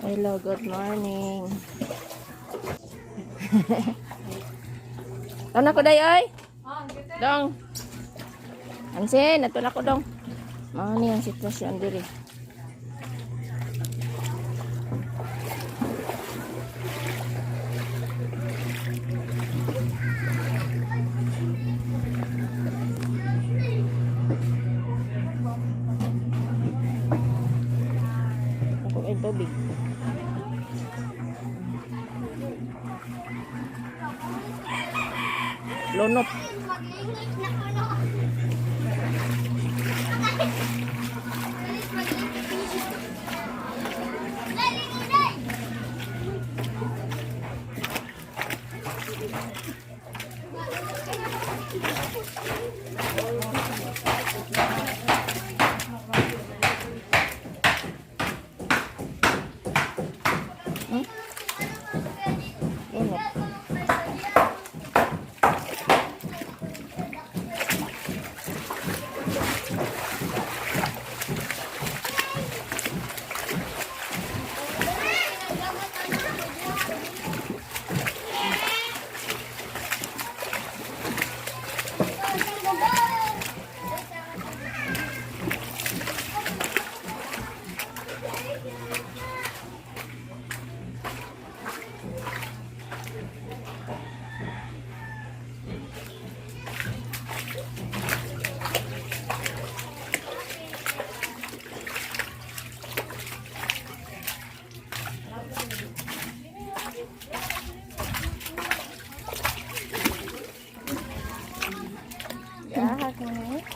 Hello, good morning. Ano ko day ay? Dong. Ansin, nato na ko dong. Mao ni ang sitwasyon diri. Ako ay tubig. Lonot.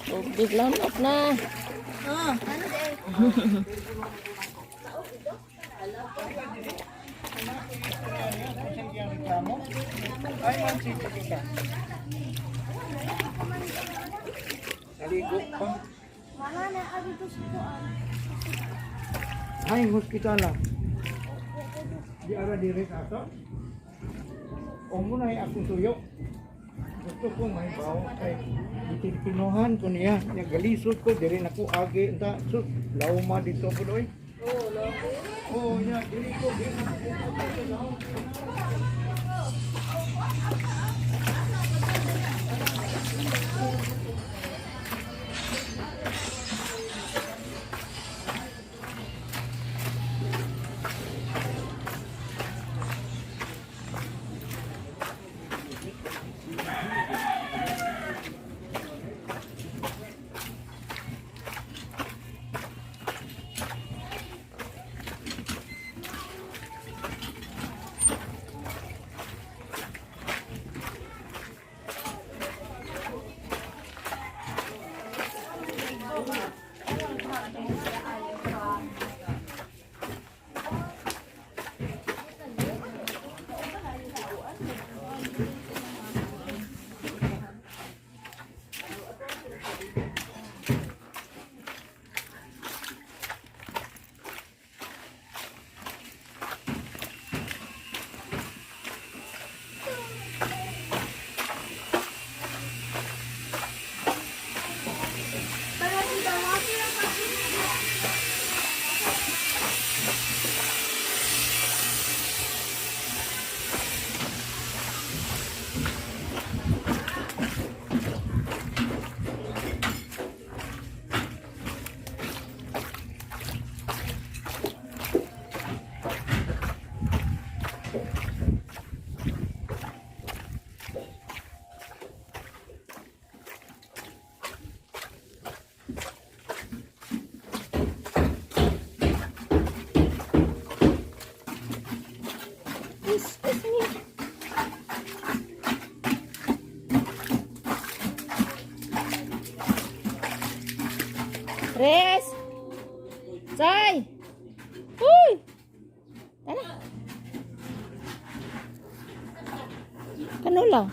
Tubig lanot na. Naligo pa. Ay, hospital lang. Di ara direct ato. O muna ay akong tuyo. Gusto ko may bawo kay itinpinuhan ko niya. Nagalisod ko, diri na ko agi. Enta, sus, lauma dito po doy. Oo, lauma. Oo, niya, diri ko. Res! Say! Uy! Tara! Kanula.